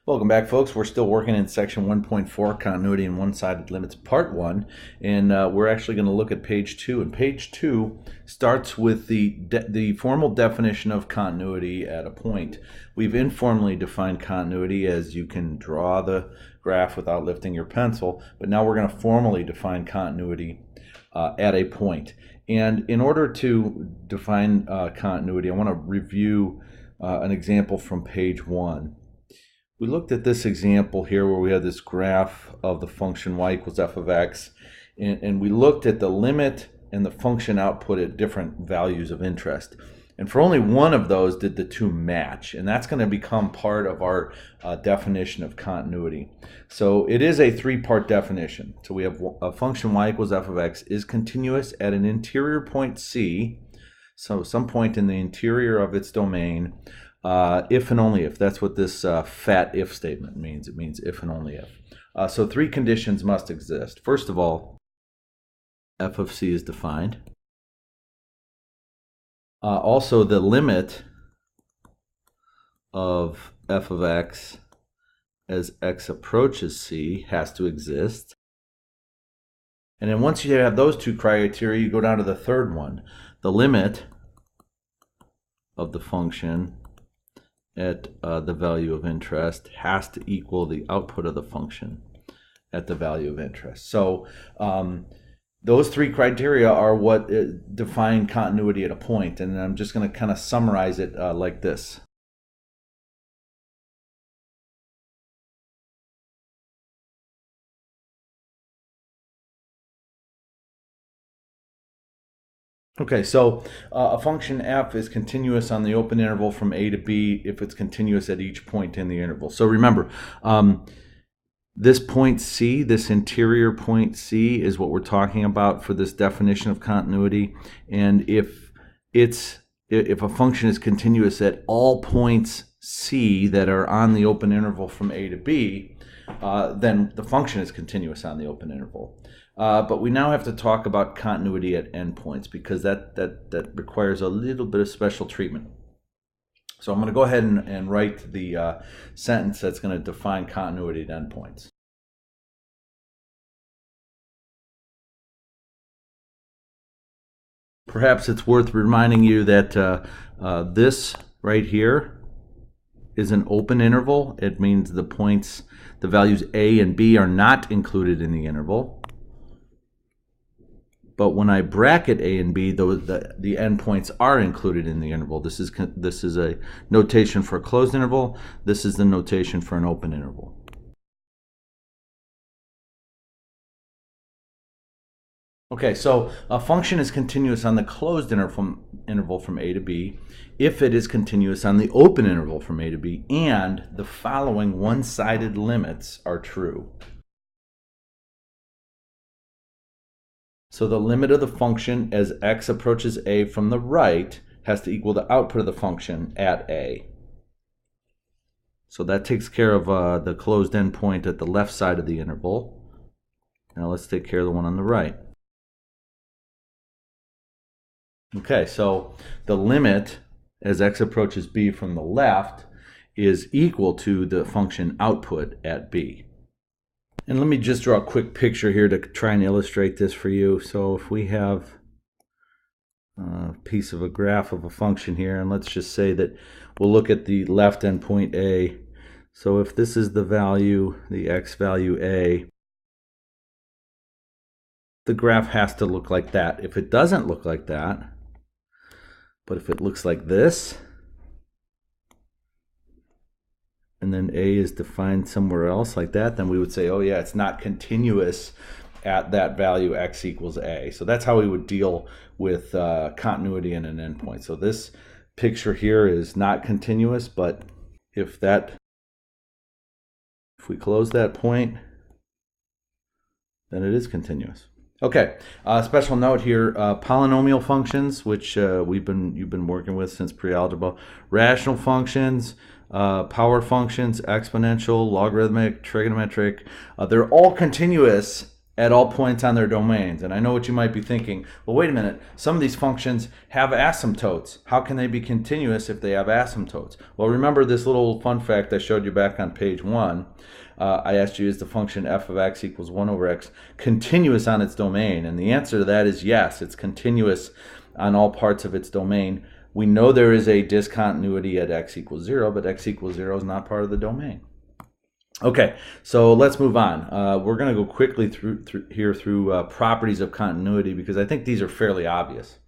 Welcome back, folks. We're still working in section 1.4, continuity and one-sided limits, part 1, and we're actually going to look at page 2. And page 2 starts with the formal definition of continuity at a point. We've informally defined continuity as you can draw the graph without lifting your pencil, but now we're going to formally define continuity at a point. And in order to define continuity, I want to review an example from page 1. We looked at this example here where we had this graph of the function y equals f of x, and we looked at the limit and the function output at different values of interest. And for only one of those did the two match, and that's going to become part of our definition of continuity. So it is a three-part definition. So we have a function y equals f of x is continuous at an interior point C, so some point in the interior of its domain, if and only if. That's what this fat if statement means. It means if and only if. So three conditions must exist. First of all, f of c is defined. Also, the limit of f of x as x approaches c has to exist. And then once you have those two criteria, you go down to the third one. The limit of the function at the value of interest has to equal the output of the function at the value of interest. So those three criteria are what define continuity at a point, and I'm just going to kind of summarize it like this. Okay, so a function f is continuous on the open interval from a to b if it's continuous at each point in the interval. So remember, this point C, this interior point C, is what we're talking about for this definition of continuity. And if a function is continuous at all points C that are on the open interval from a to b, then the function is continuous on the open interval. But we now have to talk about continuity at endpoints because that requires a little bit of special treatment. So I'm going to go ahead and write the sentence that's going to define continuity at endpoints. Perhaps it's worth reminding you that this right here is an open interval. It means the values a and b are not included in the interval. But when I bracket a and b, the endpoints are included in the interval. This is a notation for a closed interval. This is the notation for an open interval. Okay, so a function is continuous on the closed interval from a to b if it is continuous on the open interval from a to b and the following one-sided limits are true. So the limit of the function as x approaches a from the right has to equal the output of the function at a. So that takes care of the closed endpoint at the left side of the interval. Now let's take care of the one on the right. Okay, so the limit as x approaches b from the left is equal to the function output at b. And let me just draw a quick picture here to try and illustrate this for you. So if we have a piece of a graph of a function here, and let's just say that we'll look at the left endpoint a. So if this is the value, the x value a, the graph has to look like that. If it doesn't look like that, but if it looks like this, and then a is defined somewhere else like that, then we would say, oh yeah, it's not continuous at that value x equals a. So that's how we would deal with continuity in an endpoint. So this picture here is not continuous, but if we close that point, then it is continuous. Okay, special note here, polynomial functions, which you've been working with since pre-algebra, rational functions, power functions, exponential, logarithmic, trigonometric, they're all continuous at all points on their domains. And I know what you might be thinking. Well, wait a minute. Some of these functions have asymptotes. How can they be continuous if they have asymptotes? Well, remember this little fun fact I showed you back on page 1. I asked you, is the function f of x equals 1 over x continuous on its domain? And the answer to that is yes. It's continuous on all parts of its domain. We know there is a discontinuity at x equals 0, but x equals 0 is not part of the domain. Okay, so let's move on. We're going to go quickly through properties of continuity because I think these are fairly obvious.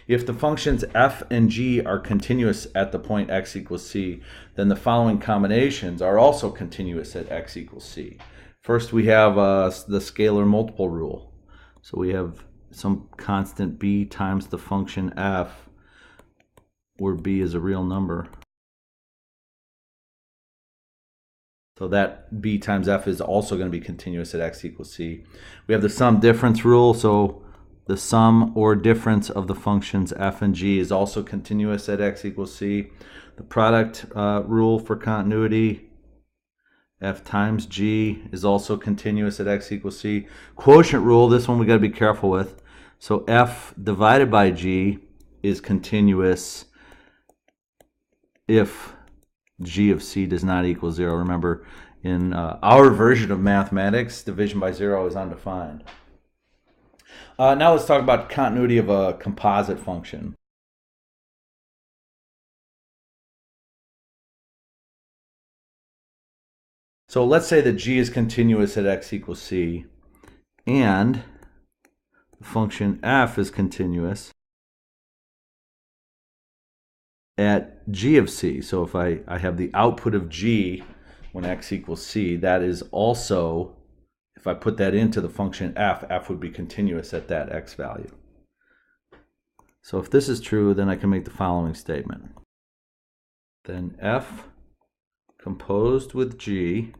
If the functions f and g are continuous at the point x equals c, then the following combinations are also continuous at x equals c. First, we have the scalar multiple rule. So we have some constant b times the function f, where b is a real number. So that b times f is also going to be continuous at x equals c. We have the sum difference rule. So the sum or difference of the functions f and g is also continuous at x equals c. The product rule for continuity, f times g is also continuous at x equals c. Quotient rule, this one we got to be careful with. So f divided by g is continuous if g of c does not equal 0. Remember, in our version of mathematics, division by 0 is undefined. Now let's talk about continuity of a composite function. So let's say that g is continuous at x equals c, and the function f is continuous at g of c. So if I have the output of g when x equals c, that is also, if I put that into the function f would be continuous at that x value. So if this is true, then I can make the following statement. Then f composed with g,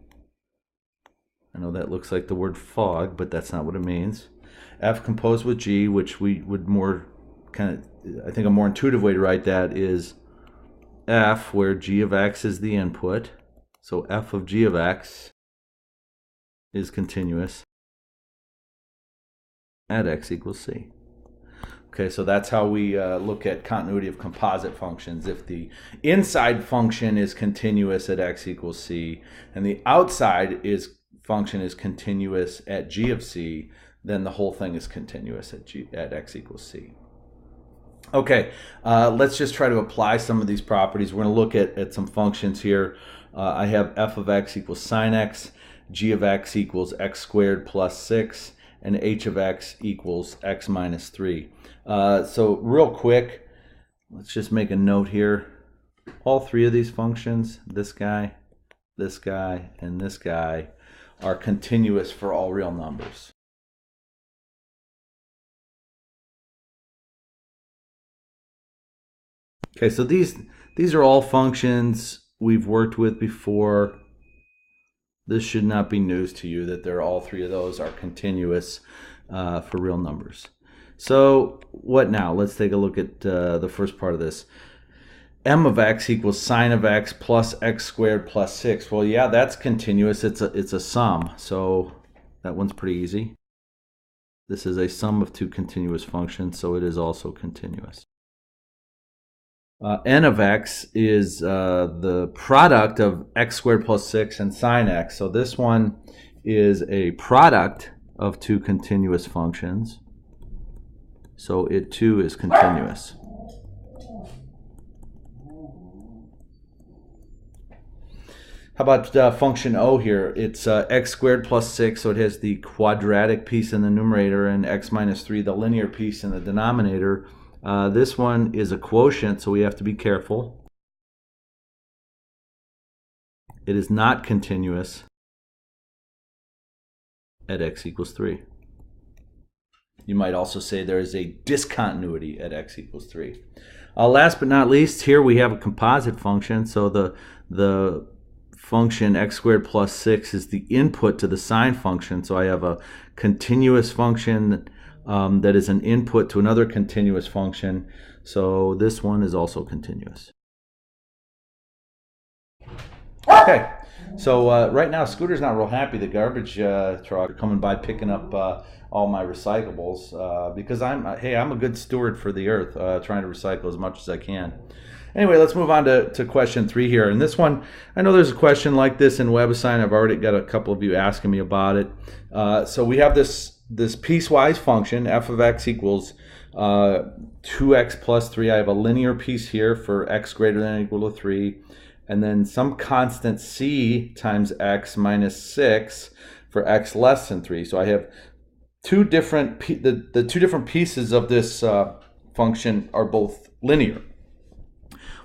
I know that looks like the word fog, but that's not what it means. F composed with g, which we would more I think a more intuitive way to write that is f, where g of x is the input. So f of g of x is continuous at x equals c. Okay, so that's how we look at continuity of composite functions. If the inside function is continuous at x equals c, and the outside function is continuous at g of c, then the whole thing is continuous at x equals c. Okay, let's just try to apply some of these properties. We're going to look at some functions here. I have f of x equals sine x, g of x equals x squared plus 6, and h of x equals x minus 3. So real quick, let's just make a note here. All three of these functions, this guy, and this guy, are continuous for all real numbers. Okay, so these are all functions we've worked with before. This should not be news to you that all three of those are continuous for real numbers. So what now? Let's take a look at the first part of this. M of x equals sine of x plus x squared plus 6. Well, yeah, that's continuous. It's a sum, so that one's pretty easy. This is a sum of two continuous functions, so it is also continuous. N of x is the product of x squared plus 6 and sine x. So this one is a product of two continuous functions. So it too is continuous. How about function O here? It's x squared plus 6, so it has the quadratic piece in the numerator, and x minus 3, the linear piece in the denominator. This one is a quotient, so we have to be careful. It is not continuous at x equals 3. You might also say there is a discontinuity at x equals 3. Last but not least, here we have a composite function. So the function x squared plus 6 is the input to the sine function. So I have a continuous function that is an input to another continuous function. So this one is also continuous. Okay, So right now, Scooter's not real happy. The garbage truck are coming by picking up all my recyclables because I'm a good steward for the earth, trying to recycle as much as I can. Anyway, let's move on to question 3 here. And this one, I know there's a question like this in WebAssign. I've already got a couple of you asking me about it. So we have this piecewise function, f of x equals 2x plus 3. I have a linear piece here for x greater than or equal to 3. And then some constant c times x minus 6 for x less than 3. So I have the two different pieces of this function are both linear.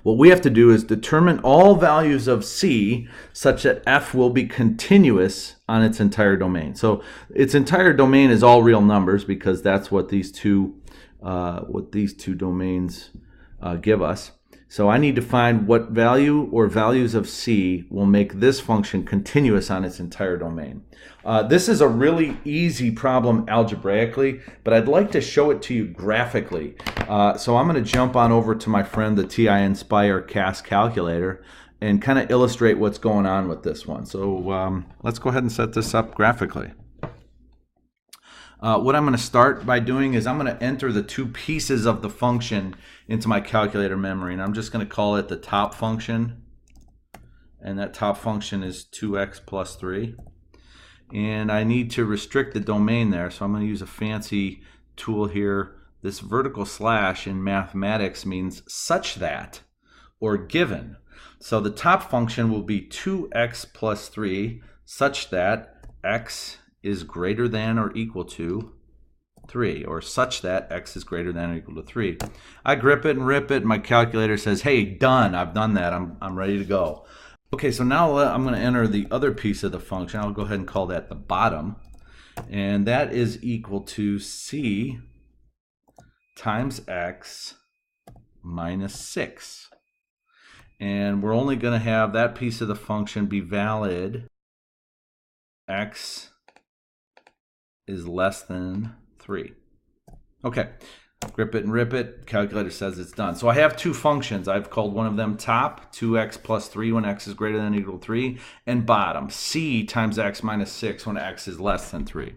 What we have to do is determine all values of c such that f will be continuous on its entire domain. So its entire domain is all real numbers because that's what these two domains give us. So I need to find what value or values of c will make this function continuous on its entire domain. This is a really easy problem algebraically, but I'd like to show it to you graphically. So I'm going to jump on over to my friend, the TI Inspire CAS calculator, and kind of illustrate what's going on with this one. So let's go ahead and set this up graphically. What I'm going to start by doing is I'm going to enter the two pieces of the function into my calculator memory, and I'm just going to call it the top function, and that top function is 2x plus 3. And I need to restrict the domain there, so I'm going to use a fancy tool here. This vertical slash in mathematics means such that or given. So the top function will be 2x plus 3 such that x is greater than or equal to 3, or such that x is greater than or equal to 3. I grip it and rip it, and my calculator says, hey, done. I've done that. I'm ready to go. Okay, so now I'm going to enter the other piece of the function. I'll go ahead and call that the bottom, and that is equal to c times x minus 6. And we're only going to have that piece of the function be valid x is less than 3. Okay, grip it and rip it. Calculator says it's done. So I have two functions. I've called one of them top, 2x plus 3 when x is greater than or equal to 3, and bottom, c times x minus 6 when x is less than 3.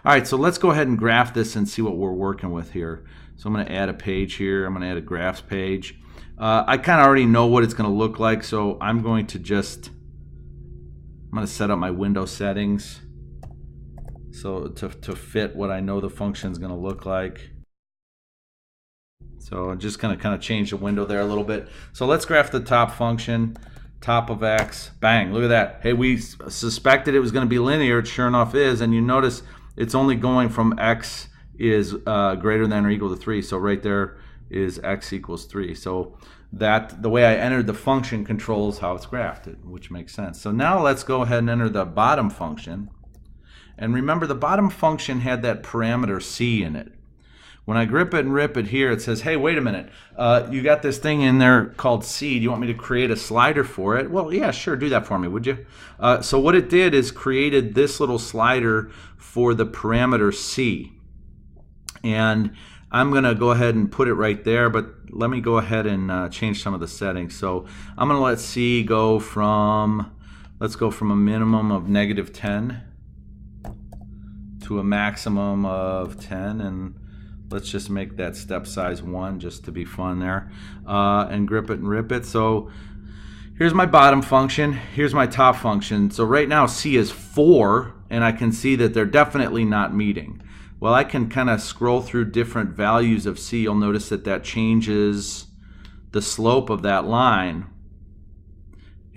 All right, so let's go ahead and graph this and see what we're working with here. So I'm going to add a page here. I'm going to add a graphs page. I kind of already know what it's going to look like, so I'm going to set up my window settings so to fit what I know the function is going to look like. So I'm just going to kind of change the window there a little bit. So let's graph the top function, top of x. Bang, look at that. Hey, we suspected it was going to be linear. It sure enough is. And you notice it's only going from x is greater than or equal to 3. So right there is x equals 3. So that the way I entered the function controls how it's graphed, which makes sense. So now let's go ahead and enter the bottom function. And remember, the bottom function had that parameter c in it. When I grip it and rip it here, it says, hey, wait a minute. You got this thing in there called c. Do you want me to create a slider for it? Well, yeah, sure. Do that for me, would you? So what it did is created this little slider for the parameter c. And I'm going to go ahead and put it right there, but let me go ahead and change some of the settings. So I'm going to let c go from, let's go from a minimum of -10 to a maximum of 10, and let's just make that step size 1 just to be fun there, and grip it and rip it. So here's my bottom function, here's my top function. So right now c is 4, and I can see that they're definitely not meeting. Well, I can kind of scroll through different values of c. You'll notice that changes the slope of that line.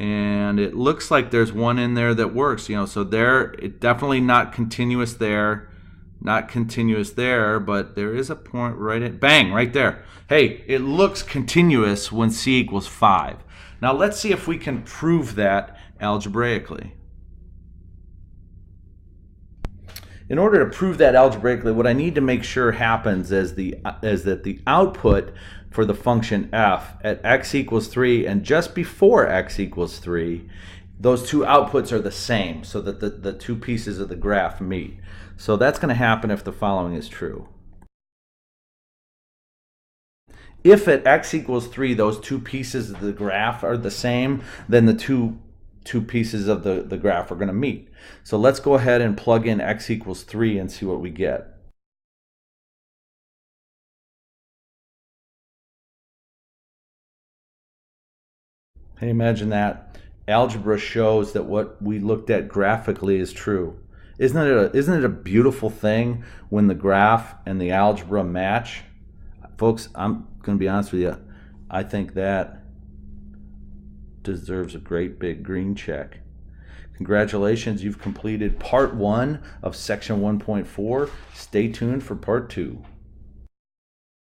And it looks like there's one in there that works, so there, it definitely not continuous there, not continuous there, but there is a point right at, bang, right there. Hey, it looks continuous when c equals 5. Now let's see if we can prove that algebraically. In order to prove that algebraically, what I need to make sure happens is that the output for the function f at x equals 3 and just before x equals 3, those two outputs are the same, so that the two pieces of the graph meet. So that's going to happen if the following is true. If at x equals 3 those two pieces of the graph are the same, then the two two pieces of the graph are going to meet. So let's go ahead and plug in x equals 3 and see what we get. Hey, imagine that. Algebra shows that what we looked at graphically is true. Isn't it a beautiful thing when the graph and the algebra match? Folks, I'm going to be honest with you. I think that deserves a great big green check. Congratulations, you've completed part 1 of section 1.4. Stay tuned for part 2.